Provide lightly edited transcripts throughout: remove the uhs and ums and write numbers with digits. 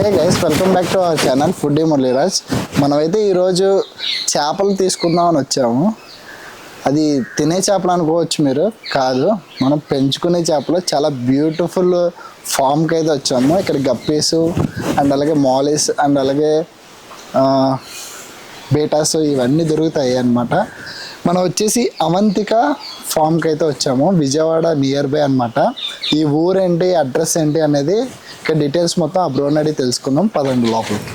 Hey guys, welcome back to our channel foodie Muraliraj. మనమైతే ఈరోజు చేపలు తీసుకుందామని వచ్చాము. అది తినే చేపలు అనుకోవచ్చు మీరు, కాదు, మనం పెంచుకునే చేపలు. చాలా బ్యూటిఫుల్ ఫామ్కి అయితే వచ్చాము. ఇక్కడ గప్పీసు అండ్ అలాగే మాలిస్ అండ్ అలాగే బేటాస్ ఇవన్నీ దొరుకుతాయి అన్నమాట. మనం వచ్చేసి అవంతిక ఫామ్కి అయితే వచ్చాము, విజయవాడ నియర్ బై అనమాట. ఈ ఊరేంటి, అడ్రస్ ఏంటి అనేది ఇక్కడ డీటెయిల్స్ మొత్తం ఆ బ్రోని అడిగి తెలుసుకుందాం. పదండి లోపలికి.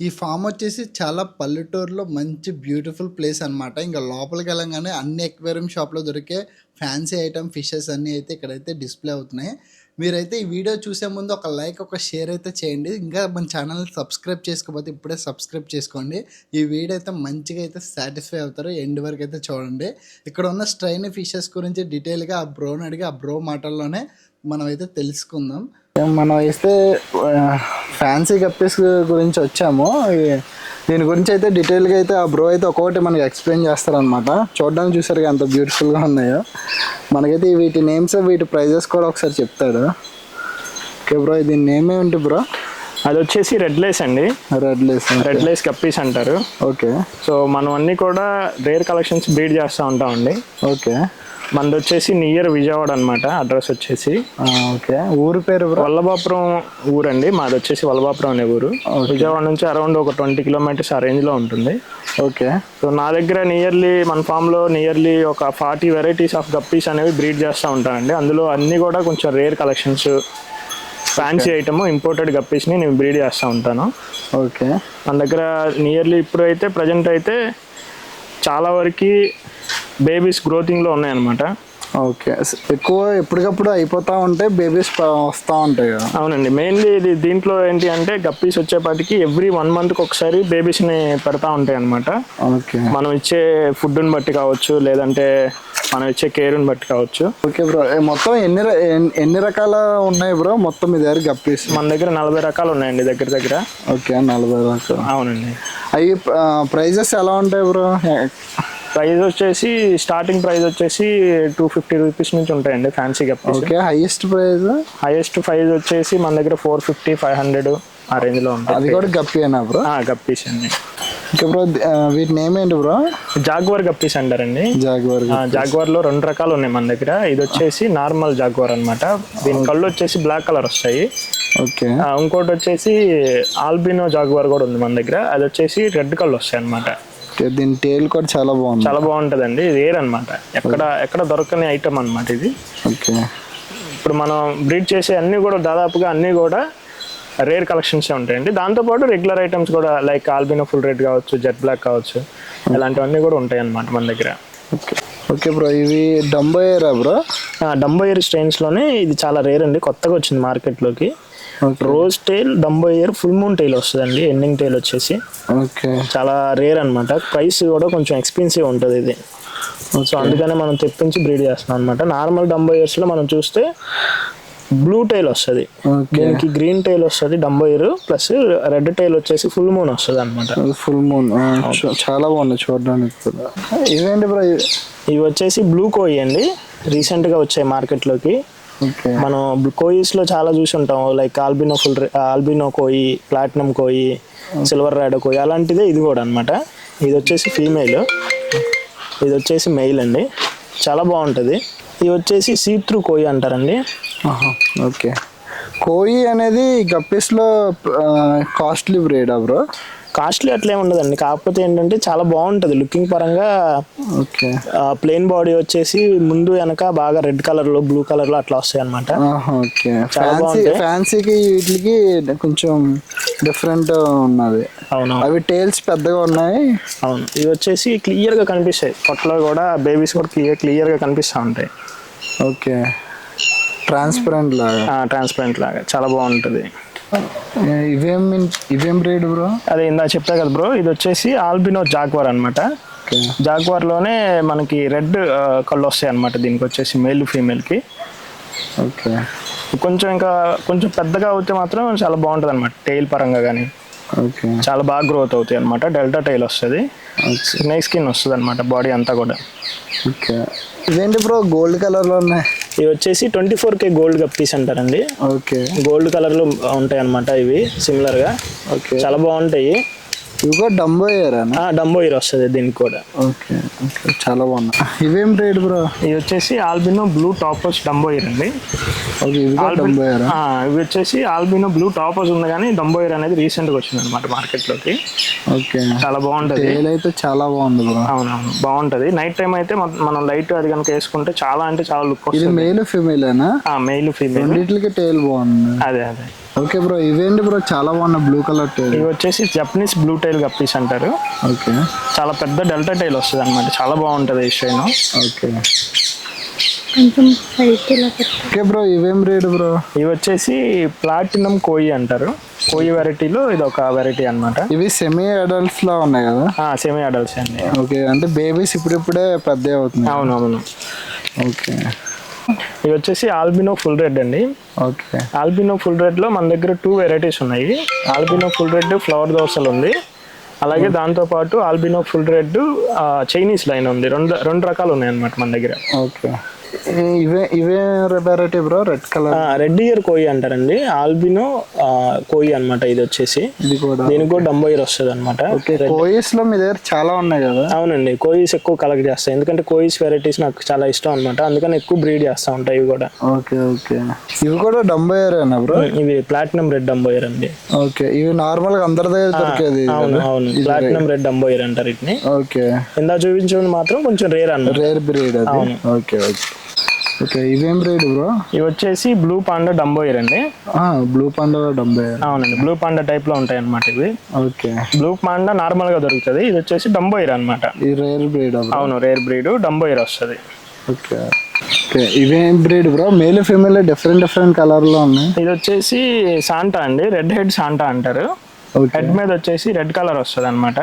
ఈ ఫామ్ వచ్చేసి చాలా పల్లెటూరులో మంచి బ్యూటిఫుల్ ప్లేస్ అనమాట. ఇంకా లోపలికి వెళ్ళంగానే అన్ని ఎక్వేరియం షాప్లో దొరికే ఫ్యాన్సీ ఐటమ్ ఫిషెస్ అన్నీ అయితే ఇక్కడైతే డిస్ప్లే అవుతున్నాయి. మీరైతే ఈ వీడియో చూసే ముందు ఒక లైక్, ఒక షేర్ అయితే చేయండి. ఇంకా మన ఛానల్ని సబ్స్క్రైబ్ చేసుకోకపోతే ఇప్పుడే సబ్స్క్రైబ్ చేసుకోండి. ఈ వీడియో అయితే మంచిగా అయితే సాటిస్ఫై అవుతారు. ఎండ్ వరకు అయితే చూడండి. ఇక్కడ ఉన్న స్ట్రైన్ ఫిషెస్ గురించి డీటెయిల్గా ఆ బ్రోని అడిగి ఆ బ్రో మాటల్లోనే మనం అయితే తెలుసుకుందాం. మనం అయితే ఫ్యాన్సీ గప్పీస్ గురించి వచ్చాము. దీని గురించి అయితే డీటెయిల్గా అయితే ఆ బ్రో అయితే ఒక్కొక్కటి మనకి ఎక్స్ప్లెయిన్ చేస్తారనమాట. చూడడానికి చూసారు ఎంత బ్యూటిఫుల్గా ఉన్నాయో. మనకైతే వీటి నేమ్స్, వీటి ప్రైజెస్ కూడా ఒకసారి చెప్తాడు. ఓకే బ్రో, దీని నేమ్ ఏమిటి బ్రో? అది వచ్చేసి రెడ్ లేస్ అండి. రెడ్ లేస్ గప్పీస్ అంటారు. ఓకే. సో మనం అన్నీ కూడా రేర్ కలెక్షన్స్ బ్రీడ్ చేస్తూ ఉంటామండి. ఓకే. మనది వచ్చేసి నియర్ విజయవాడ అనమాట. అడ్రస్ వచ్చేసి ఓకే. ఊరు పేరు వల్లభాపురం ఊరండి. మాది వచ్చేసి వల్లభాపురం అనే ఊరు. విజయవాడ నుంచి అరౌండ్ ఒక 20 కిలోమీటర్స్ ఆ రేంజ్లో ఉంటుంది. ఓకే. సో నా దగ్గర మన ఫామ్లో నియర్లీ ఒక 40 వెరైటీస్ ఆఫ్ గప్పీస్ అనేవి బ్రీడ్ చేస్తూ ఉంటానండి. అందులో అన్నీ కూడా కొంచెం rare collections, fancy item, imported గప్పీస్ని నేను బ్రీడ్ చేస్తూ ఉంటాను. ఓకే. మన దగ్గర నియర్లీ ఇప్పుడు అయితే ప్రజెంట్ అయితే చాలా వరకు బేబీస్ గ్రోతింగ్లో ఉన్నాయన్నమాట. ఓకే. ఎక్కువ ఎప్పటికప్పుడు అయిపోతూ ఉంటాయి, బేబీస్ వస్తూ ఉంటాయి కదా. అవునండి. మెయిన్లీ ఇది దీంట్లో ఏంటి అంటే గప్పీస్ వచ్చేపాటికి ఎవ్రీ 1 మంత్కి ఒకసారి బేబీస్ని పెడతా ఉంటాయి అనమాట. ఓకే. మనం ఇచ్చే ఫుడ్ని బట్టి కావచ్చు, లేదంటే మనం ఇచ్చే కేర్ని బట్టి కావచ్చు. ఓకే బ్రో, మొత్తం ఎన్ని రకాల ఉన్నాయి బ్రో మొత్తం మీ దగ్గర గప్పీస్? మన దగ్గర 40 రకాలు ఉన్నాయండి దగ్గర. ఓకే, 40 రకాలు. అవునండి. అవి ప్రైజెస్ ఎలా ఉంటాయి బ్రో? ప్రైస్ వచ్చేసి స్టార్టింగ్ ప్రైస్ వచ్చేసి 250 రూపీస్ నుంచి ఉంటాయండి fancy guppies. Okay. Highest price వచ్చేసి మన దగ్గర 450, 500 ఆ రేంజ్లో ఉంటుంది. అది కూడా గప్పీనా బ్రో? గప్పీస్ అండి. ఓకే బ్రో, వీటి నేమ్ ఏంటి బ్రో? జాగ్వార్ గప్పీస్ అంటారండి. జాగ్వార్లో 2 రకాలు ఉన్నాయి మన దగ్గర. ఇది వచ్చేసి నార్మల్ జాగ్వార్ అనమాట. దీని కళ్ళు వచ్చేసి బ్లాక్ కలర్ వస్తాయి. ఓకే. ఇంకోటి వచ్చేసి ఆల్బినో జాగ్వార్ కూడా ఉంది మన దగ్గర. అది వచ్చేసి రెడ్ కలర్ వస్తాయి అనమాట. దీని టేల్ కూడా చాలా బాగుంటుందండి. ఇది రేర్ అనమాట, ఎక్కడ దొరకని ఐటమ్ అనమాట ఇది. ఓకే. ఇప్పుడు మనం బ్రీడ్ చేసే అన్ని కూడా దాదాపుగా అన్ని కూడా రేర్ కలెక్షన్సే ఉంటాయండి. దాంతోపాటు రెగ్యులర్ ఐటమ్స్ కూడా లైక్ ఆల్బినో ఫుల్ రెడ్ కావచ్చు, జెట్ బ్లాక్ కావచ్చు, ఇలాంటివన్నీ కూడా ఉంటాయి అన్నమాట మన దగ్గర. ఓకే. ఓకే బ్రో, ఇవి డంబోయరా బ్రో? డంబోయర్ స్ట్రెయిన్స్లోనే ఇది చాలా రేర్ అండి, కొత్తగా వచ్చింది మార్కెట్లోకి. Rose tail, dumbo ear, full moon tail వస్తుందండి. ఎండింగ్ టైల్ వచ్చేసి ఓకే చాలా రేర్ అనమాట. ప్రైస్ కూడా కొంచెం ఎక్స్పెన్సివ్ ఉంటుంది ఇది. సో అందుకనే మనం తెప్పించి బ్రీడ్ చేస్తున్నాం అనమాట. నార్మల్ డంబోయర్స్లో మనం చూస్తే బ్లూ టైల్ వస్తుంది, దీనికి గ్రీన్ టైల్ వస్తుంది డంబోయర్, ప్లస్ రెడ్ టైల్ వచ్చేసి ఫుల్ మూన్ వస్తుంది అనమాట. ఫుల్ మూన్ చాలా బాగుంది చూడడానికి. ఇవేంటి బ్రో? ఇవి వచ్చేసి బ్లూ కోయి అండి, రీసెంట్గా వచ్చాయి మార్కెట్లోకి. మనం కోయిస్లో చాలా చూసి ఉంటాం, లైక్ ఆల్బినో కోయి, ప్లాటినం కోయి, సిల్వర్ రాడో కోయి, అలాంటిదే ఇది కూడా అనమాట. ఇది వచ్చేసి ఫీమేల్, ఇది వచ్చేసి మెయిల్ అండి. చాలా బాగుంటుంది. ఇది వచ్చేసి సీత్రూ కోయి అంటారండి. ఓకే. కోయి అనేది గప్పీస్లో కాస్ట్లీ బ్రీడా బ్రో? కాస్ట్లీ అట్లే ఉండదండి, కాకపోతే ఏంటంటే చాలా బాగుంటుంది లుకింగ్ పరంగా. ఓకే. ప్లెయిన్ బాడీ వచ్చేసి ముందు వెనక బాగా రెడ్ కలర్లో, బ్లూ కలర్లో అట్లా వస్తాయి అనమాట. ఓకే. ఫ్యాన్సీకి వీటికి కొంచెం డిఫరెంట్ ఉన్నది. అవును. అవి టైల్స్ పెద్దగా ఉన్నాయి. అవును. ఇవి వచ్చేసి క్లియర్గా కనిపిస్తాయి, పొట్టలో కూడా బేబీస్ కూడా క్లియర్గా కనిపిస్తూ ఉంటాయి. ఓకే. ట్రాన్స్పరెంట్ లాగా చాలా బాగుంటుంది. ఇవేం బ్రీడ్ బ్రో? అదే ఇందా చెప్పా కదా బ్రో, ఇది వచ్చేసి ఆల్బినో జాగ్వార్ అనమాట. జాగ్వార్లోనే మనకి రెడ్ కళ్ళు వస్తాయి అనమాట. దీనికి వచ్చేసి మేల్ ఫీమేల్కి. ఓకే. కొంచెం పెద్దగా అవుతే మాత్రం చాలా బాగుంటుంది అనమాట, టైల్ పరంగా కానీ. ఓకే. చాలా బాగా గ్రోత్ అవుతాయి అనమాట. డెల్టా టైల్ వస్తుంది, స్నేక్ స్కిన్ వస్తుంది అనమాట బాడీ అంతా కూడా. ఓకే. ఇదేంటి బ్రో గోల్డ్ కలర్లో ఉన్నాయి? ఇవి వచ్చేసి 24K గోల్డ్ గప్పీస్ అంటారండి. ఓకే, గోల్డ్ కలర్లో ఉంటాయి అన్నమాట ఇవి సిమిలర్గా. ఓకే, చాలా బాగుంటాయి. ఇవి కూడా డంబో ఇయరేనా? డంబో ఇయర్ వస్తుంది దీనికి కూడా. ఓకే, ఓకే, చాలా బాగున్నాయి. ఇవేం రేట్ బ్రో? ఇవి వచ్చేసి albino blue toppers Dumbo year అండి. ఓకే, ఇవి కూడా డంబో ఇయరా? ఇవి వచ్చేసి ఆల్బినో బ్లూ టాపర్స్ ఉంది, కానీ డంబో ఇయర్ అనేది రీసెంట్గా వచ్చింది అనమాట మార్కెట్లోకి. ఓకే, చాలా బాగుంటుంది. అయితే చాలా బాగుంది బ్రో. అవునవును, బాగుంటుంది. నైట్ టైం అయితే మనం లైట్ అది కనుక వేసుకుంటే చాలా అంటే చాలా లుక్ ఇది వస్తుంది. మేల్ ఫీమేలేనా? మెయిల్ ఫీమేల్ రెండింటికి టైల్ బాగుంది. అదే అదే. ఓకే బ్రో, ఇవేంటి బ్రో చాలా బాగున్నాయి బ్లూ కలర్ టైల్? ఇవి వచ్చేసి జపనీస్ బ్లూ టైల్ గప్పీస్ అంటారు. ఓకే, చాలా పెద్ద డెల్టా టైల్ వస్తుంది అనమాట, చాలా బాగుంటుంది ఈ షైన్. ఓకే, ఓకే బ్రో, ఇవేం రేట్ బ్రో? ఇవి వచ్చేసి ప్లాటినం కోయి అంటారు. కోయి వెరైటీలో ఇది ఒక వెరైటీ అనమాట. ఇవి సెమీ అడల్ట్స్ లా ఉన్నాయి కదా? సెమీ అడల్ట్స్ అండి. ఓకే, అంటే బేబీస్ ఇప్పుడిప్పుడే పెద్ద అవుతుంది. అవునవును. ఓకే, ఇవి వచ్చేసి ఆల్బినో ఫుల్ రెడ్ అండి. ఓకే, ఆల్బినో ఫుల్ రెడ్ లో మన దగ్గర 2 వెరైటీస్ ఉన్నాయి. ఆల్బినో ఫుల్ రెడ్ ఫ్లవర్ దోసలు ఉంది, అలాగే దాంతో పాటు albino full red Chinese line ఉంది. రెండు రకాలు ఉన్నాయి అన్నమాట మన దగ్గర. ఓకే, ఇవే variety bro? Red colour red year కోయి అంటారండి. ఆల్బినో కోయి అన్నమాట ఇది వచ్చేసి. ఇది కూడా దీనికి కూడా డంబో ఇయర్ వస్తుంది అనమాట. కోయిస్ లో మీ దగ్గర చాలా ఉన్నాయి కదా? అవునండి, కోయిస్ ఎక్కువ కలెక్ట్ చేస్తాయి, ఎందుకంటే కోయిస్ వెరైటీస్ నాకు చాలా ఇష్టం అనమాట, అందుకని ఎక్కువ బ్రీడ్ చేస్తూ ఉంటాయి ఇవి కూడా. ఓకే, ఓకే, ఇవి కూడా డంబో ఇయరేనా బ్రో? ఇవి ప్లాటినం రెడ్ డంబో ఇయర్ అండి. ఓకే, ఇవి నార్మల్ గా అందరి దగ్గర దొరికేది? అవును అవును, ప్లాటినం రెడ్ డంబో ఇయర్ అంటారు వీటిని. ఓకే, ఇందా చూపించేది మాత్రం కొంచెం రేర్ అన్నమాట, రేర్ బ్రీడ్ అది. ఓకే, ఓకే, ఓకే, ఇవేం బ్రీడ్ బ్రో? ఇవి వచ్చేసి బ్లూ పాండా డంబో ఇయర్ అండి. Blue panda Dumbo year? అవునండి, బ్లూ పాండా టైప్ లో ఉంటాయి అన్నమాట ఇవి. ఓకే, బ్లూ పాండా నార్మల్ గా దొరుకుతుంది, ఇది వచ్చేసి డంబో ఇయర్ అనమాట. ఈ రేర్ బ్రీడ్? అవును, రేర్ బ్రీడ్ డంబో ఇయర్ వస్తుంది. ఓకే, ఓకే, ఇవేం breed bro? Male female different colour లో ఉన్నాయి. ఇది వచ్చేసి సాంటా అండి, రెడ్ హెడ్ సాంటా అంటారు. హెడ్ మీద వచ్చేసి రెడ్ కలర్ వస్తుంది అనమాట.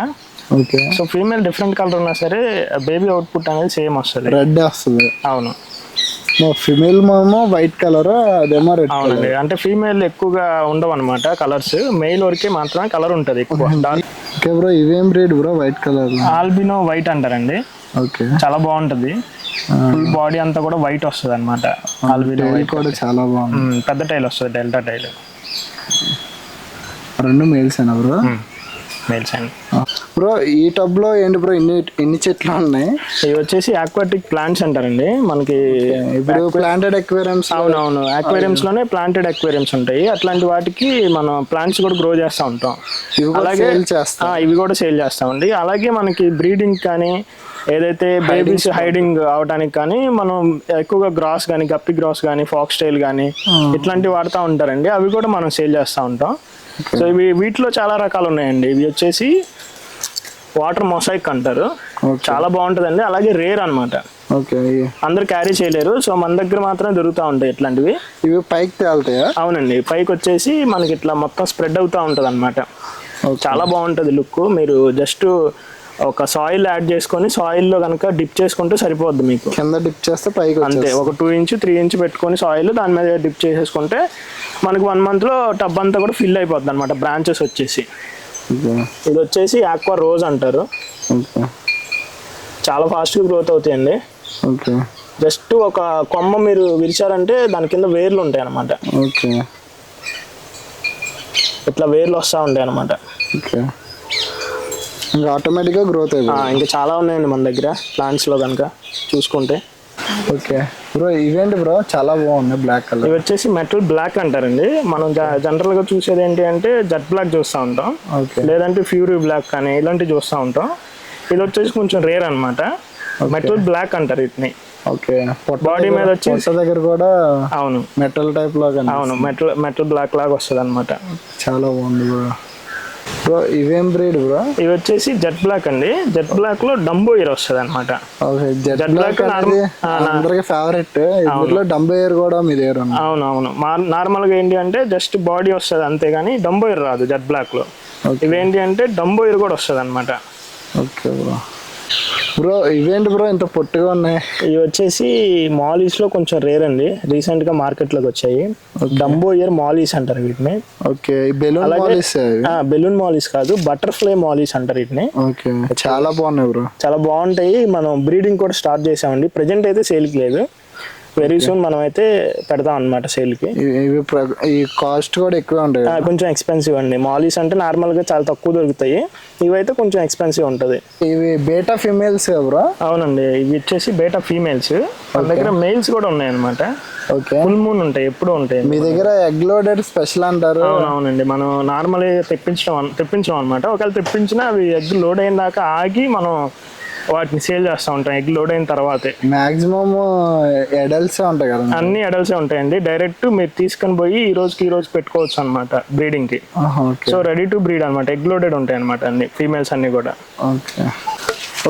Okay, so female different colour ఉన్నా సరే బేబీ అవుట్పుట్ అనేది సేమ్ వస్తుంది, రెడ్ వస్తుంది. అవును, ఫీమేల్ ఏమో వైట్ కలర్, అదేమో రెడ్. అవునండి, అంటే ఫీమేల్ ఎక్కువగా ఉండవు అనమాట కలర్స్, మెయిల్ వరకే మాత్రమే కలర్ ఉంటుంది ఎక్కువ. ఓకే బ్రో, ఇవేం breed bro? White colour albino white అంటారండి. ఓకే, చాలా బాగుంటది, ఫుల్ బాడీ అంతా కూడా వైట్ వస్తుంది అనమాట. ఆల్బినో వైట్ కూడా చాలా బాగుంది. పెద్ద టైల్ వస్తుంది, డెల్టా టైల్. రెండు మేల్స్ అయినా బ్రో? మేల్స్ అండి. బ్రో ఈ టబ్ లో ఏంటి బ్రో ఎన్ని చెట్లు ఉన్నాయి? ఇవి వచ్చేసి ఆక్వాటిక్ ప్లాంట్స్ అంటారండి మనకి. ఇప్పుడు ప్లాంటెడ్ అక్వేరియంస్? అవునవును, అక్వేరియంస్ లోనే ప్లాంటెడ్ అక్వేరియంస్ ఉంటాయి, అట్లాంటి వాటికి మనం ప్లాంట్స్ కూడా గ్రో చేస్తూ ఉంటాం. అలాగే ఇవి కూడా సేల్ చేస్తామండి. అలాగే మనకి బ్రీడింగ్ కానీ ఏదైతే బేబీస్ హైడింగ్ అవడానికి కానీ మనం ఎక్కువగా గ్రాస్ కానీ, గప్పి గ్రాస్ కానీ, ఫాక్స్ టైల్ కానీ ఇట్లాంటివి వాడుతూ ఉంటారండి, అవి కూడా మనం సేల్ చేస్తూ ఉంటాం. సో వీటిలో చాలా రకాలు ఉన్నాయండి. ఇవి వచ్చేసి వాటర్ మొసైక్ అంటారు, చాలా బాగుంటుందండి. అలాగే రేర్ అనమాట, అందరు క్యారీ చేయలేరు, సో మన దగ్గర మాత్రమే దొరుకుతూ ఉంటాయి ఇట్లాంటివి. ఇవి పైకి తేలుతాయా? అవునండి, పైకి వచ్చేసి మనకి ఇట్లా మొత్తం స్ప్రెడ్ అవుతూ ఉంటుంది అనమాట, చాలా బాగుంటుంది లుక్. మీరు జస్ట్ ఒక సాయిల్ యాడ్ చేసుకొని సాయిల్లో కనుక డిప్ చేసుకుంటే సరిపోద్ది మీకు. కింద డిప్ చేస్తే పైకి అంతే, ఒక 2 ఇంచ్ 3 ఇంచ్ పెట్టుకొని సాయిల్ దాని మీద డిప్ చేసేసుకుంటే మనకి 1 month లో టబ్ అంతా కూడా ఫిల్ అయిపోద్ది అనమాట, బ్రాంచెస్ వచ్చేసి. ఇది వచ్చేసి ఆక్వా రోజ్ అంటారు, చాలా ఫాస్ట్గా గ్రోత్ అవుతాయండి. జస్ట్ ఒక కొమ్మ మీరు విరిచారంటే దాని కింద వేర్లు ఉంటాయి అనమాట, ఇట్లా వేర్లు వస్తూ ఉంటాయి అనమాట. ఆటోమేటిక్గా గ్రోత్ అవుతుంది. ఇంకా చాలా ఉన్నాయండి మన దగ్గర ప్లాంట్స్లో కనుక చూసుకుంటే. ఓకే బ్రో, ఇవేంటి బ్రో చాలా బాగున్నాయి బ్లాక్ కలర్? ఇవి వచ్చేసి మెటల్ బ్లాక్ అంటారండి. మనం జనరల్గా చూసేది ఏంటి అంటే జెట్ బ్లాక్ చూస్తూ ఉంటాం, లేదంటే ఫ్యూరీ బ్లాక్ కానీ ఇలాంటివి చూస్తూ ఉంటాం. ఇది వచ్చేసి కొంచెం రేర్ అనమాట, మెటల్ బ్లాక్ అంటారు వీటిని. ఓకే, బాడీ మీద వచ్చి దగ్గర కూడా అవును మెటల్ టైప్ లాగా, అవును మెటల్ బ్లాక్ లాగా వస్తుంది అనమాట, చాలా బాగుంది బ్రో. బ్రో ఇవేం బ్రీడ్ బ్రో? ఇవి వచ్చేసి జెట్ బ్లాక్ అండి, జెట్ బ్లాక్ లో డంబో ఇయర్ వస్తుంది అనమాట. జెట్ బ్లాక్ అందరికి ఫేవరెట్, ఇందులో డంబో ఇయర్ కూడా మీ దగ్గర ఉంది? అవునవును, నార్మల్ గా ఏంటి అంటే జస్ట్ బాడీ వస్తుంది అంతేగాని డంబో ఇయర్ రాదు జెట్ బ్లాక్ లో. ఇవేంటి అంటే డంబో ఇయర్ కూడా వస్తుంది అనమాట. Okay bro. బ్రో ఇవేంటి బ్రో ఇంత పొట్టిగా ఉన్నాయి? ఇవి వచ్చేసి మాలీస్ లో కొంచెం రేర్ అండి, రీసెంట్ గా మార్కెట్ లోకి వచ్చాయి. డంబో ఇయర్ మాలీస్ అంటారు వీటిని. Okay, balloon mollies? Balloon mollies కాదు, బటర్ఫ్లై మాలీస్ అంటారు వీటిని. ఓకే, చాలా బాగున్నాయి బ్రో, చాలా బాగుంటాయి. మనం బ్రీడింగ్ కూడా స్టార్ట్ చేసామండి, ప్రెజెంట్ అయితే సేల్కి లేదు. వెరీ సూన్ మనం అయితే పెడతాం అనమాట సేల్కి. ఈ కాస్ట్ కూడా ఎక్కువ ఉంటాయి, కొంచెం ఎక్స్పెన్సివ్ అండి. మాలీస్ అంటే నార్మల్గా చాలా తక్కువ దొరుకుతాయి, ఇవైతే కొంచెం ఎక్స్పెన్సివ్ ఉంటుంది. ఇవి బేటా ఫీమేల్స్ బ్రో? అవునండి, ఇవి వచ్చేసి బేటా ఫీమేల్స్. మన దగ్గర మెయిల్స్ కూడా ఉన్నాయి అనమాట. ఓకే, ఫుల్ మూన్ ఉంటాయి, ఎప్పుడు ఉంటాయి. మీ దగ్గర ఎగ్ లోడెడ్ స్పెషల్ అంటారు? అవునండి, మనం నార్మల్ తెప్పించడం అనమాట. ఒకవేళ తెప్పించినా అవి ఎగ్ లోడ్ అయిన దాకా ఆగి మనం వాటిని సేల్ చేస్తూ ఉంటాం. ఎగ్ లోడ్ అయిన తర్వాతే. మాక్సిమం అడల్ట్సే ఉంటాయి కదా? అన్ని అడల్ట్సే ఉంటాయండి. డైరెక్ట్ మీరు తీసుకొని పోయి ఈ రోజు పెట్టుకోవచ్చు అనమాట బ్రీడింగ్ కి. సో రెడీ టు బ్రీడ్ అనమాట. ఎగ్ లోడెడ్ ఉంటాయి అనమాట అన్ని ఫీమేల్స్ అన్ని కూడా.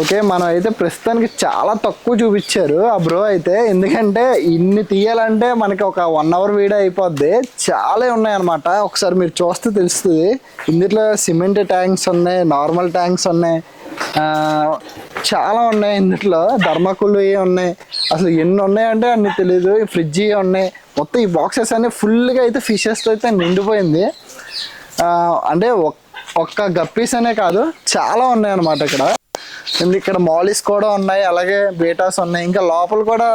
ఓకే, మనం అయితే ప్రస్తుతానికి చాలా తక్కువ చూపించారు ఆ బ్రో అయితే, ఎందుకంటే ఇన్ని తీయాలంటే మనకి ఒక 1 hour వీడియో అయిపోద్ది. చాలా ఉన్నాయి అనమాట, ఒకసారి మీరు చూస్తే తెలుస్తుంది. ఇందులో సిమెంట్ ట్యాంక్స్ ఉన్నాయి, నార్మల్ ట్యాంక్స్ ఉన్నాయి, చాలా ఉన్నాయి. ఇందులో ధర్మకులు ఉన్నాయి, అసలు ఎన్ని ఉన్నాయంటే అన్ని తెలీదు. ఫ్రిడ్జ్ ఉన్నాయి, మొత్తం ఈ బాక్సెస్ అన్ని ఫుల్గా అయితే ఫిషెస్తో అయితే నిండిపోయింది. అంటే ఒక్క గప్పీస్ అనే కాదు, చాలా ఉన్నాయి అన్నమాట ఇక్కడ. ఇక్కడ మాలిస్ కూడా ఉన్నాయి, అలాగే బేటాస్ ఉన్నాయి, ఇంకా లోపల కూడా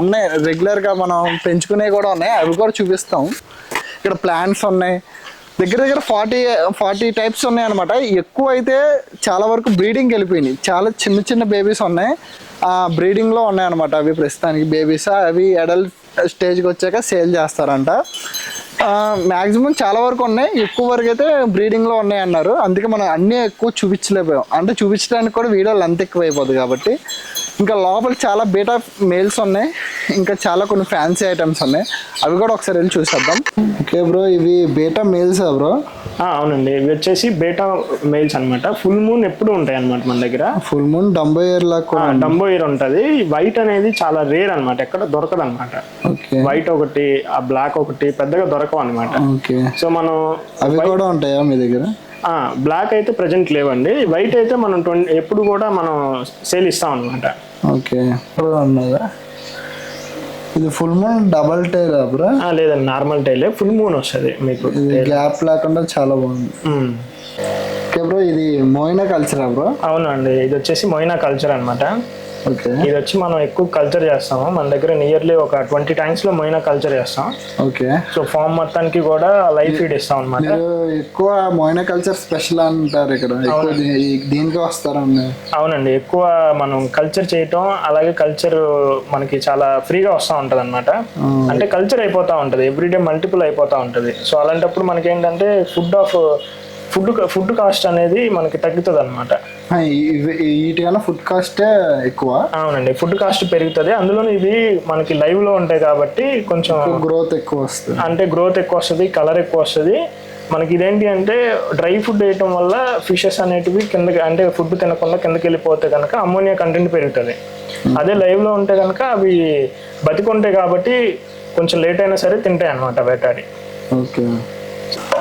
ఉన్నాయి రెగ్యులర్గా మనం పెంచుకునేవి కూడా ఉన్నాయి, అవి కూడా చూపిస్తాం. ఇక్కడ ప్లాంట్స్ ఉన్నాయి, దగ్గర 40 టైప్స్ ఉన్నాయి అనమాట. ఎక్కువ అయితే చాలా వరకు బ్రీడింగ్కి వెళ్ళిపోయినాయి, చాలా చిన్న బేబీస్ ఉన్నాయి, బ్రీడింగ్లో ఉన్నాయి అనమాట. అవి ప్రస్తుతానికి బేబీస్, అవి అడల్ట్ స్టేజ్కి వచ్చాక సేల్ చేస్తారంట. మ్యాక్సిమం చాలా వరకు ఉన్నాయి, ఎక్కువ వరకు అయితే బ్రీడింగ్లో ఉన్నాయి అన్నారు. అందుకే మనం అన్నీ ఎక్కువ చూపించలేకపోయాం, అంటే చూపించడానికి కూడా వీడియోలు అంత ఎక్కువ అయిపోద్ది కాబట్టి. ఇంకా లోపల చాలా బేటా మేల్స్ ఉన్నాయి, ఇంకా చాలా కొన్ని ఫ్యాన్సీ ఐటమ్స్ ఉన్నాయి, అవి కూడా ఒకసారి వెళ్ళి చూసేద్దాం. ఓకే బ్రో, ఇవి బేటా మేల్సా బ్రో? అవునండి, ఇవి వచ్చేసి బేటా మేల్స్ అనమాట. ఫుల్ మూన్ ఎప్పుడు ఉంటాయి అనమాట మన దగ్గర. ఫుల్ మూన్ డంబో ఇయర్ లాగా డంబో ఇయర్ ఉంటుంది. వైట్ అనేది చాలా రేర్ అనమాట, ఎక్కడ దొరకదు అనమాట. వైట్ ఒకటి, ఆ బ్లాక్ ఒకటి పెద్దగా దొరకవు అనమాట. సో మనం అవి కూడా ఉంటాయా మీ దగ్గర? బ్లాక్ అయితే ప్రెజెంట్ లేవండి, వైట్ అయితే మనం ఎప్పుడు కూడా మనం సేల్ ఇస్తాం అనమాట. ఓకే, ఇది full moon double tail bro? లేదండి, నార్మల్ టైలే. ఫుల్ మూన్ వస్తుంది మీకు, గ్యాప్ లేకుండా చాలా బాగుంది. ఓకే బ్రో, ఇది మోయినా కల్చర్ బ్రో? అవునండి, ఇది వచ్చేసి మోయినా కల్చర్ అనమాట. ఇది వచ్చి మనం ఎక్కువ కల్చర్ చేస్తాము, మన దగ్గర నియర్లీ ఒక 20 ట్యాంక్స్ లో మోయినా కల్చర్ చేస్తాం. ఓకే, సో ఫామ్ మొత్తానికి కూడా లైవ్ ఫీడ్ ఇస్తాం అనమాట. ఎక్కువ మోయినా కల్చర్ స్పెషల్ అంటారు ఇక్కడ, దీనికి వస్తారండి? అవునండి, ఎక్కువ మనం కల్చర్ చేయటం, అలాగే కల్చర్ మనకి చాలా ఫ్రీగా వస్తూ ఉంటది అనమాట. అంటే కల్చర్ అయిపోతా ఉంటది, ఎవ్రీడే మల్టిపుల్ అయిపోతా ఉంటది. సో అలాంటప్పుడు మనకి ఏంటంటే ఫుడ్ కాస్ట్ అనేది మనకి తగ్గుతుంది అనమాట. వీటికన్నా ఫుడ్ కాస్టే ఎక్కువ? అవునండి, ఫుడ్ కాస్ట్ పెరుగుతుంది. అందులో ఇవి మనకి లైవ్ లో ఉంటాయి కాబట్టి కొంచెం గ్రోత్ ఎక్కువ వస్తుంది, అంటే గ్రోత్ ఎక్కువ వస్తుంది, కలర్ ఎక్కువ వస్తుంది. మనకి ఇదేంటి అంటే డ్రై ఫుడ్ వేయటం వల్ల ఫిషెస్ అనేటివి కిందకి, అంటే ఫుడ్ తినకుండా కిందకి వెళ్ళిపోతే కనుక అమ్మోనియా కంటెంట్ పెరుగుతుంది. అదే లైవ్ లో ఉంటే కనుక అవి బతికుంటాయి కాబట్టి కొంచెం లేట్ అయినా సరే తింటాయి అనమాట వేటాడి. ఓకే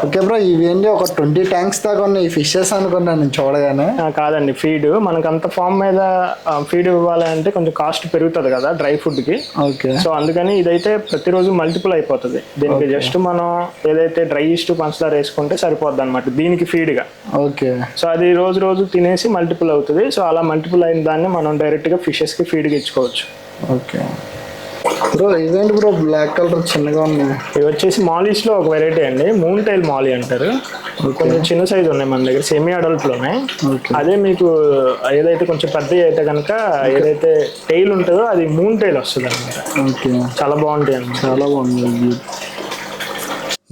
ఓకే బ్రో, ఇవేంటి ఒక 20 ట్యాంక్స్ దాకా ఉన్నాయి ఈ ఫిషెస్ అనుకున్నాను నేను చూడగానే. కాదండి, ఫీడ్ మనకు అంత ఫామ్ మీద ఫీడ్ ఇవ్వాలంటే కొంచెం కాస్ట్ పెరుగుతుంది కదా డ్రై ఫుడ్ కి. ఓకే, సో అందుకని ఇదైతే ప్రతిరోజు మల్టిపుల్ అయిపోతుంది. దీనికి జస్ట్ మనం ఏదైతే డ్రై ఈస్ట్ పంచదార వేసుకుంటే సరిపోద్ది అనమాట దీనికి ఫీడ్ గా. ఓకే, సో అది రోజు తినేసి మల్టిపుల్ అవుతుంది. సో అలా మల్టిపుల్ అయిన దాన్ని మనం డైరెక్ట్ గా ఫిషెస్ కి ఫీడ్ గా ఇచ్చుకోవచ్చు. ఓకే బ్రో, ఇదేంటి బ్రో బ్లాక్ కలర్ చిన్నగా ఉన్నాయి? ఇవి వచ్చేసి మాలీస్ లో ఒక వెరైటీ అండి, మూన్ టైల్ మాలీ అంటారు. కొంచెం చిన్న సైజు ఉన్నాయి మన దగ్గర, సెమీ అడల్ట్ లోనే. అదే మీకు ఏదైతే కొంచెం పెద్దవి అయితే కనుక ఏదైతే టైల్ ఉంటుందో అది మూన్ టైల్ వస్తుంది అనమాట. చాలా బాగుంటాయి అన్నమాట. చాలా బాగుంది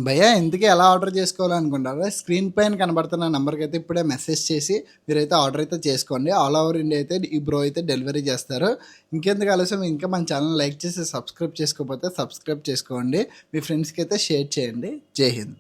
భయ్యా. ఇంతకీ ఎలా ఆర్డర్ చేసుకోవాలనుకుంటారా? స్క్రీన్ పైన కనబడుతున్న నెంబర్కి అయితే ఇప్పుడే మెసేజ్ చేసి మీరైతే ఆర్డర్ అయితే చేసుకోండి. ఆల్ ఓవర్ ఇండియా అయితే ఈ బ్రో అయితే డెలివరీ చేస్తారు. ఇంకెందుకు ఆలస్యం, ఇంకా మన ఛానల్ లైక్ చేసి సబ్స్క్రైబ్ చేసుకోకపోతే సబ్స్క్రైబ్ చేసుకోండి, మీ ఫ్రెండ్స్కి అయితే షేర్ చేయండి. జై హింద్.